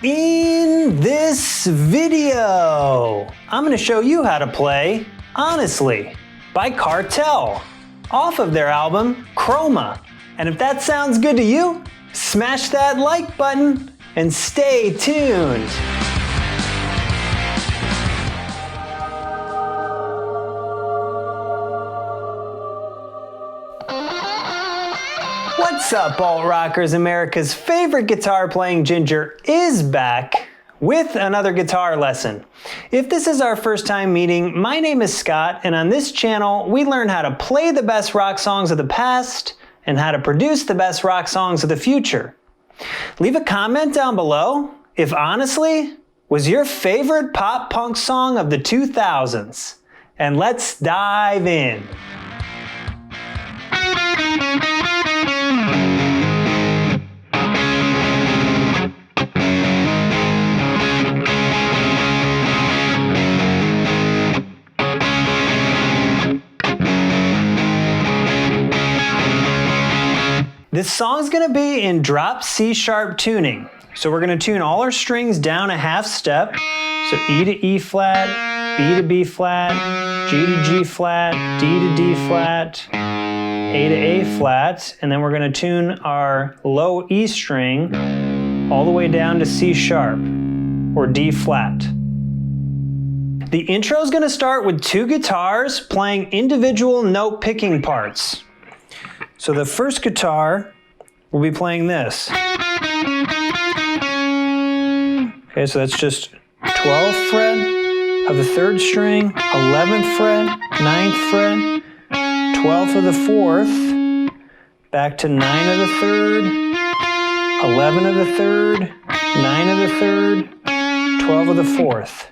In this video, I'm going to show you how to play Honestly by Cartel off of their album Chroma. And if that sounds good to you, smash that like button and stay tuned. What's up, alt rockers? America's favorite guitar playing ginger is back with another guitar lesson. If this is our first time meeting, my name is Scott, and on this channel we learn how to play the best rock songs of the past and how to produce the best rock songs of the future. Leave a comment down below if Honestly was your favorite pop punk song of the 2000s. And let's dive in. This song's gonna be in drop C sharp tuning. So we're gonna tune all our strings down a half step. So E to E flat, B to B flat, G to G flat, D to D flat, A to A flat, and then we're gonna tune our low E string all the way down to C sharp or D flat. The intro is gonna start with two guitars playing individual note picking parts. So the first guitar will be playing this. Okay, so that's just 12th fret of the third string, 11th fret, 9th fret, 12th of the 4th, back to 9 of the 3rd, 11 of the 3rd, 9 of the 3rd, 12 of the 4th.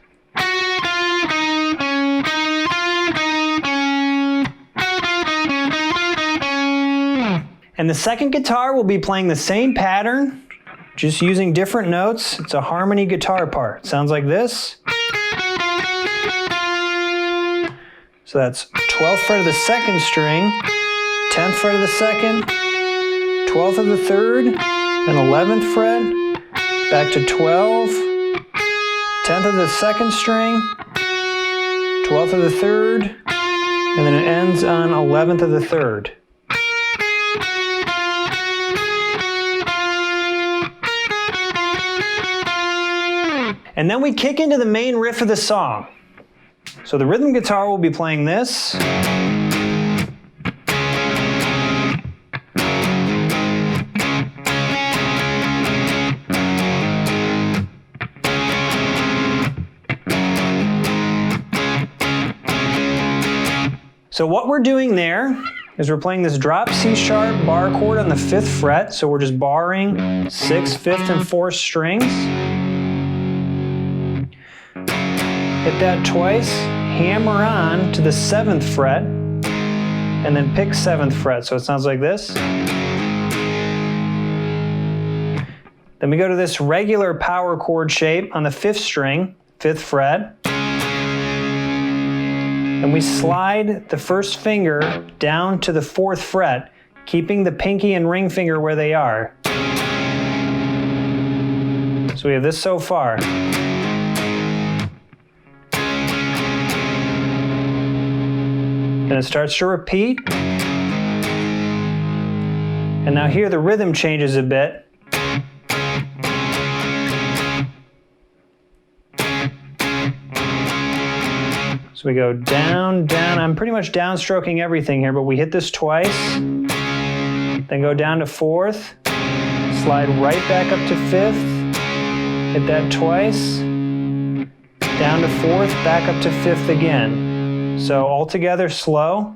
And the second guitar will be playing the same pattern, just using different notes. It's a harmony guitar part. Sounds like this. So that's 12th fret of the second string, 10th fret of the second, 12th of the third, then 11th fret, back to 12, 10th of the second string, 12th of the third, and then it ends on 11th of the third. And then we kick into the main riff of the song. So the rhythm guitar will be playing this. So what we're doing there is we're playing this drop C sharp bar chord on the 5th fret. So we're just barring 6th, 5th, and 4th strings. Hit that twice, hammer on to the 7th fret, and then pick 7th fret. So it sounds like this. Then we go to this regular power chord shape on the 5th string, 5th fret. And we slide the first finger down to the 4th fret, keeping the pinky and ring finger where they are. So we have this so far. And it starts to repeat. And now here the rhythm changes a bit. So we go down, down. I'm pretty much downstroking everything here, but we hit this twice. Then go down to 4th. Slide right back up to 5th. Hit that twice. Down to 4th, back up to 5th again. So all together slow.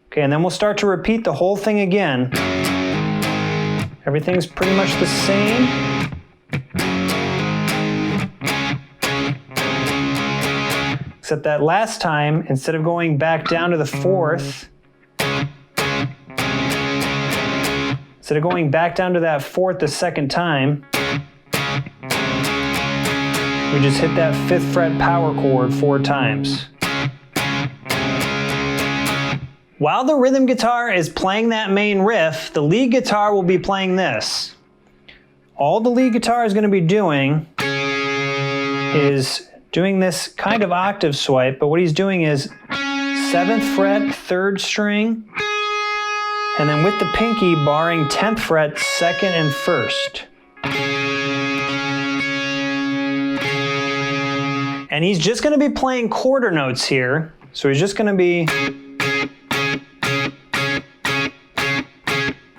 Okay, and then we'll start to repeat the whole thing again. Everything's pretty much the same. Except that last time, instead of going back down to the 4th, instead of going back down to that 4th the second time, we just hit that 5th fret power chord 4 times. while the rhythm guitar is playing that main riff, the lead guitar will be playing this. All the lead guitar is going to be doing is doing this kind of octave swipe, but what he's doing is 7th fret, 3rd string, and then with the pinky barring 10th fret, 2nd and 1st. And he's just going to be playing quarter notes here, so he's just going to be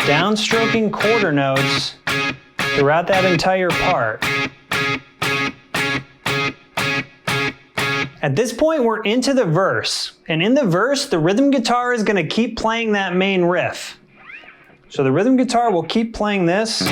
downstroking quarter notes throughout that entire part. At this point, we're into the verse. And in the verse, the rhythm guitar is going to keep playing that main riff. So the rhythm guitar will keep playing this.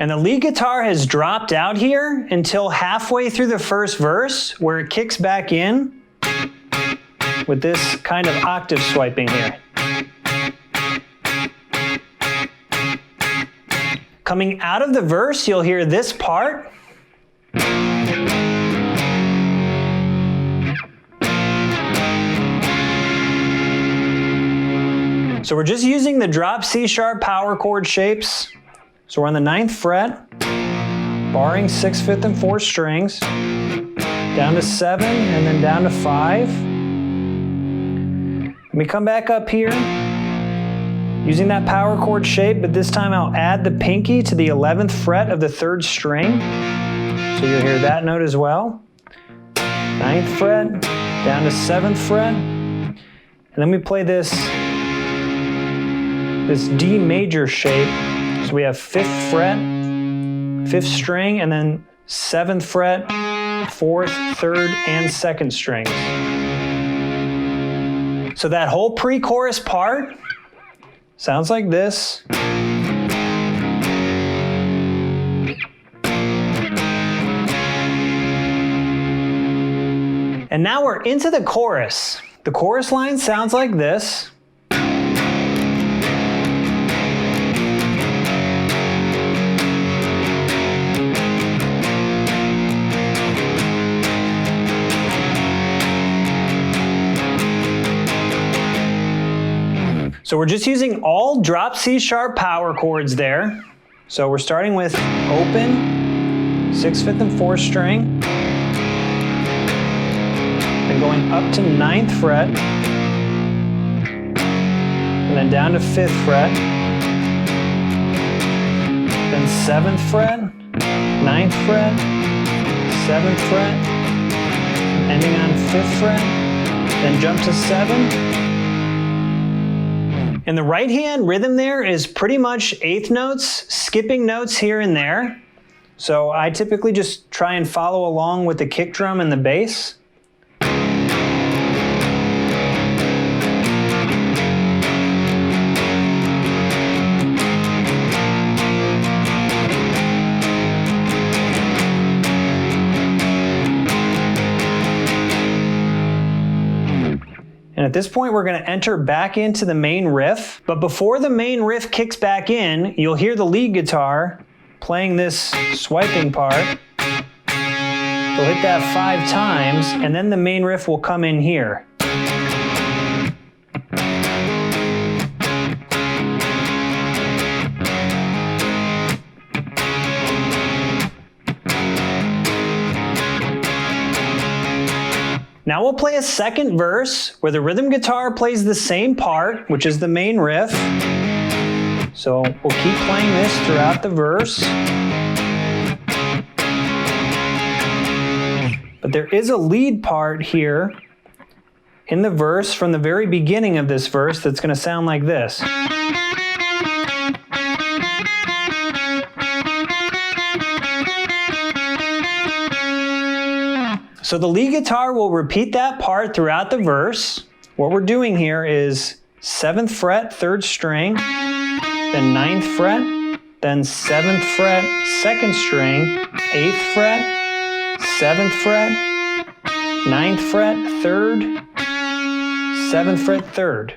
And the lead guitar has dropped out here until halfway through the first verse, where it kicks back in with this kind of octave swiping here. Coming out of the verse, you'll hear this part. So we're just using the drop C sharp power chord shapes. So we're on the 9th fret, barring 6th, 5th, and 4th strings, down to 7, and then down to 5. Let me come back up here, using that power chord shape, but this time I'll add the pinky to the 11th fret of the 3rd string. So you'll hear that note as well. 9th fret, down to 7th fret, and then we play this D major shape. So we have 5th fret, 5th string, and then 7th fret, 4th, 3rd, and 2nd strings. So that whole pre-chorus part sounds like this. And now we're into the chorus. The chorus line sounds like this. So we're just using all drop C sharp power chords there. So we're starting with open, 6th, 5th, and 4th string. Then going up to 9th fret. And then down to 5th fret. Then 7th fret, 9th fret, 7th fret. Ending on 5th fret. Then jump to 7. And the right hand rhythm there is pretty much 8th notes, skipping notes here and there. So I typically just try and follow along with the kick drum and the bass. And at this point, we're going to enter back into the main riff. But before the main riff kicks back in, you'll hear the lead guitar playing this swiping part. They'll hit that 5 times, and then the main riff will come in here. Now we'll play a second verse where the rhythm guitar plays the same part, which is the main riff. So we'll keep playing this throughout the verse. But there is a lead part here in the verse from the very beginning of this verse that's going to sound like this. So the lead guitar will repeat that part throughout the verse. What we're doing here is 7th fret, 3rd string, then 9th fret, then 7th fret, 2nd string, 8th fret, 7th fret, 9th fret, 3rd, 7th fret, 3rd.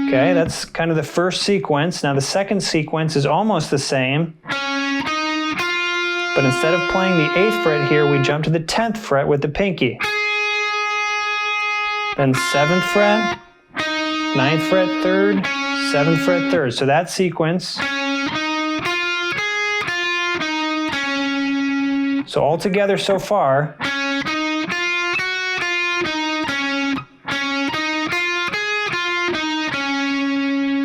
Okay, that's kind of the first sequence. Now the second sequence is almost the same, but instead of playing the 8th fret here, we jump to the 10th fret with the pinky. Then 7th fret, 9th fret, 3rd, 7th fret, 3rd. So that sequence. So all together so far.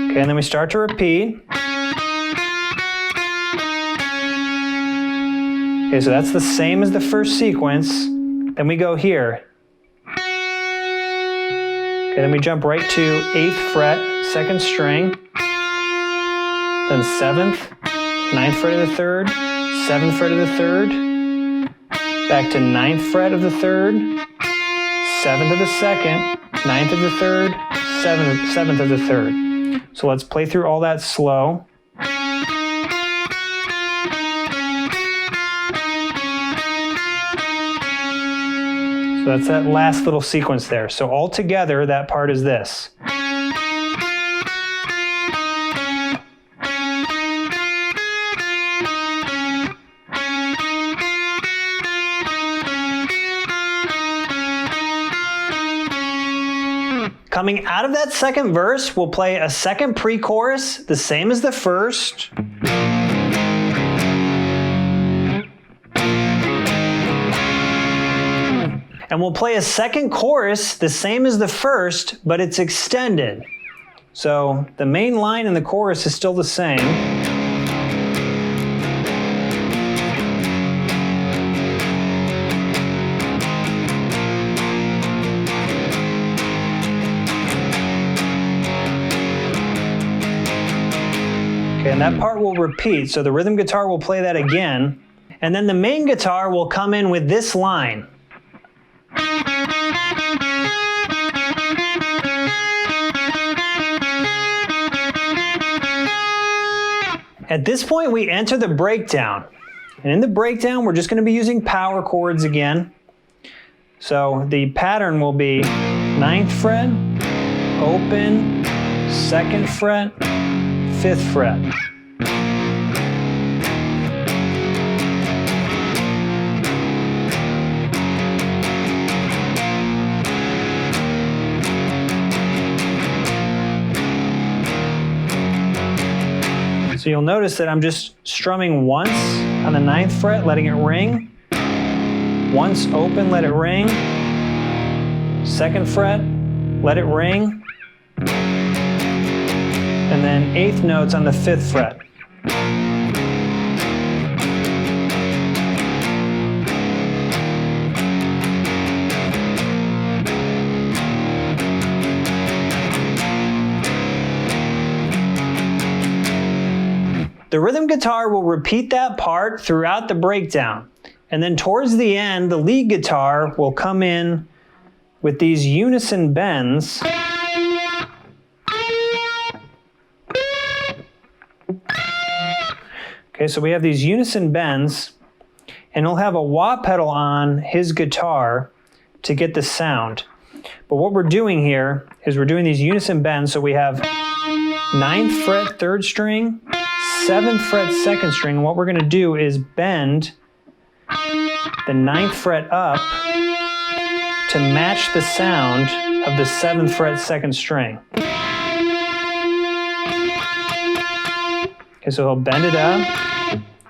Okay, and then we start to repeat. Okay, so that's the same as the first sequence. Then we go here. Okay, then we jump right to 8th fret, 2nd string. Then 7th, 9th fret of the 3rd, 7th fret of the 3rd. Back to 9th fret of the 3rd, 7th of the 2nd, 9th of the 3rd, 7th of the 3rd. So let's play through all that slow. So that's that last little sequence there. So all together, that part is this. Coming out of that second verse, we'll play a second pre-chorus, the same as the first. And we'll play a second chorus, the same as the first, but it's extended. So the main line in the chorus is still the same. Okay, and that part will repeat, so the rhythm guitar will play that again, and then the main guitar will come in with this line. At this point, we enter the breakdown, and in the breakdown, we're just going to be using power chords again. So the pattern will be 9th fret, open, 2nd fret, 5th fret. So you'll notice that I'm just strumming once on the 9th fret, letting it ring. Once open, let it ring. 2nd fret, let it ring. And then 8th notes on the 5th fret. The rhythm guitar will repeat that part throughout the breakdown. And then towards the end, the lead guitar will come in with these unison bends. Okay, so we have these unison bends, and he'll have a wah pedal on his guitar to get the sound. But what we're doing here is we're doing these unison bends, so we have 9th fret 3rd string, 7th fret 2nd string, and what we're going to do is bend the 9th fret up to match the sound of the 7th fret 2nd string. Okay, so he'll bend it up,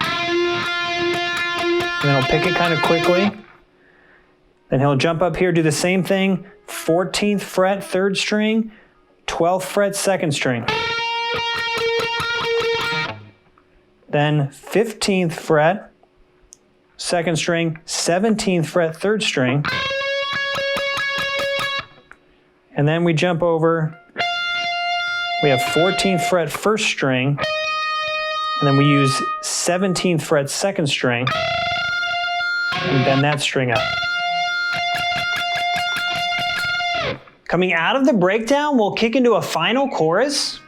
and then he'll pick it kind of quickly. Then he'll jump up here, do the same thing, 14th fret 3rd string, 12th fret 2nd string. Then 15th fret 2nd string, 17th fret 3rd string. And then we jump over, we have 14th fret 1st string, and then we use 17th fret 2nd string, and bend that string up. Coming out of the breakdown, we'll kick into a final chorus.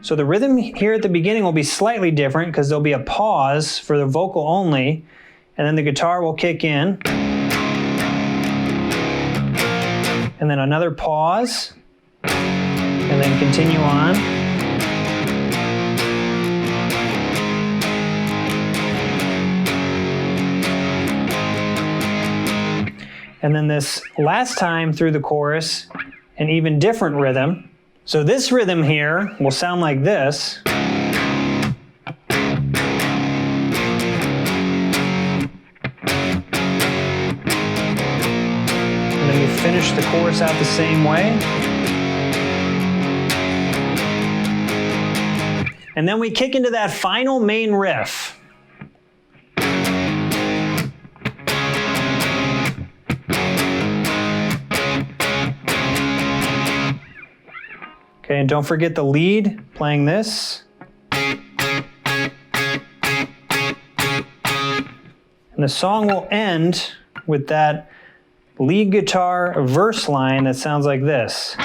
So the rhythm here at the beginning will be slightly different because there'll be a pause for the vocal only, and then the guitar will kick in. and then another pause, and then continue on. And then this last time through the chorus, an even different rhythm. So this rhythm here will sound like this. And then we finish the chorus out the same way. And then we kick into that final main riff. Okay, and don't forget the lead, playing this. And the song will end with that lead guitar verse line that sounds like this.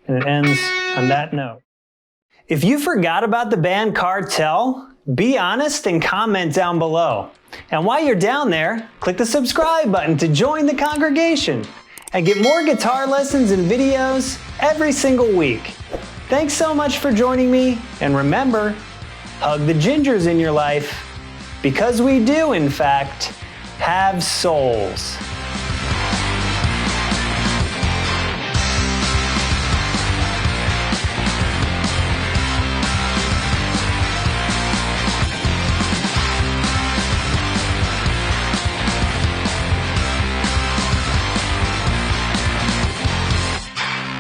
And it ends on that note. If you forgot about the band Cartel, be honest and comment down below. And while you're down there, click the subscribe button to join the congregation and get more guitar lessons and videos every single week. Thanks so much for joining me, and remember, hug the gingers in your life, because we do, in fact, have souls.